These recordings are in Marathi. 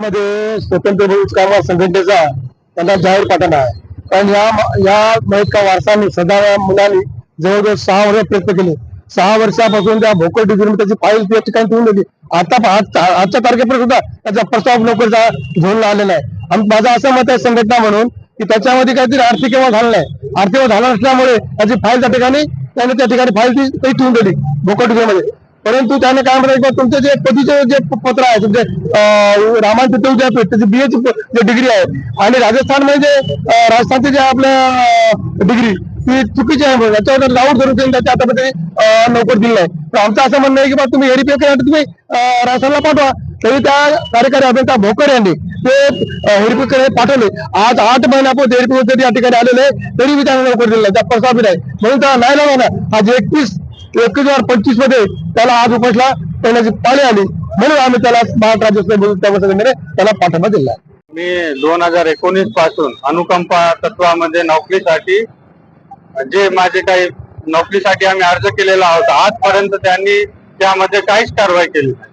मध्ये स्वतंत्र कामगार संघटनेचा त्यांना जाहीर पाठवला आहे. कारण या मयत वारसांनी सदा या मुलांनी जवळजवळ 6 वर्ष प्रयत्न केले. 6 वर्षापासून त्या भोकर डिग्री त्याची फाईल त्या ठिकाणी ठेवून दिली. आजच्या तारखेपर्यंत सुद्धा त्याचा प्रस्ताव नोकरीचा घेऊन आलेला आहे. आणि माझं असं मत आहे संघटना म्हणून की त्याच्यामध्ये काहीतरी आर्थिक किंवा झालं नाही. आर्थिक झाला नसल्यामुळे त्याची फाईल त्या ठिकाणी त्याने त्या ठिकाणी फाईल ती ठेवून दिली भोकर डिग्रीमध्ये. परंतु त्याने काय म्हणायचं तुमचे जे पदीचे जे पत्र आहे तुमचे रामायण त्याची बीएची जे डिग्री आहे आणि राजस्थान म्हणजे राजस्थानची जे आपल्या डिग्री ती चुकीची आहे. याच्यावर लावून धरून त्याच्या हातामध्ये नोकर दिली आहे. तर आमचं असं म्हणणं आहे की बा तुम्ही व्हेरिफिकेशन तुम्ही राजस्थानला पाठवा. तरी त्या कार्यकारी अभियंता भोकर यांनी ते व्हेरिफिकेशन पाठवले. आज 8 महिन्यापूर्वी व्हेरिफिकेशन या ठिकाणी आलेले तरी मी त्यांना नोकर दिलं त्या प्रस्ताव नाही. म्हणून त्याला नाही लावा ना आज 21/25 मध्ये त्याला आज उपसला करण्याची पाळी आली. म्हणून आम्ही त्याला महाराष्ट्र संघटनेने त्याला पाठिंबा दिला. मी 2019 पासून अनुकंपा तत्वामध्ये नोकरीसाठी जे माझे काही नोकरीसाठी आम्ही अर्ज केलेला होता आजपर्यंत त्यांनी त्यामध्ये काहीच कारवाई केली नाही.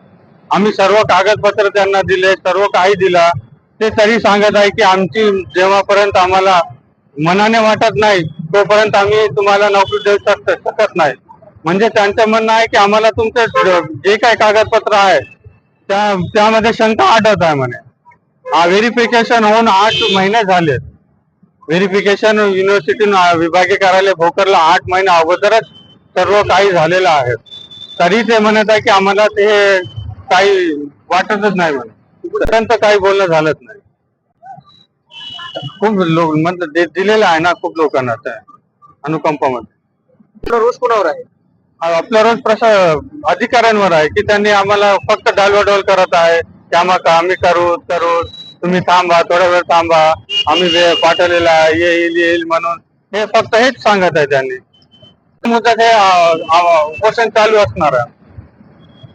आम्ही सर्व कागदपत्र त्यांना दिले, सर्व काही दिला. ते तरी सांगत आहे की आमची जेव्हापर्यंत आम्हाला मनाने वाटत नाही तोपर्यंत आम्ही तुम्हाला नोकरी देऊ शकत नाही. म्हणजे त्यांचं म्हणणं आहे की आम्हाला तुमचे जे काही कागदपत्र आहे त्यामध्ये शंका आढळत आहे म्हणे. व्हेरिफिकेशन होऊन 8 महिने झाले. व्हेरिफिकेशन युनिव्हर्सिटी विभागीय कार्यालय भोकरला 8 महिने अगोदरच सर्व काही झालेलं आहे. तरी ते म्हणत आहे की आम्हाला ते काही वाटतच नाही म्हणे. काही बोलणं झालंच नाही. खूप लोक म्हणजे दिलेलं आहे ना खूप लोकांना त्या अनुकंपामध्ये. रोज कोणावर आहे? आपला रोज अधिकाऱ्यांवर आहे की त्यांनी आम्हाला फक्त डालवाडोल करत आहे की आम्ही करू तुम्ही थांबा, थोडा वेळ थांबा, आम्ही पाठवलेला येईल म्हणून हे फक्त हेच सांगत आहे त्यांनी. मुदत हे उपोषण चालू असणार आहे.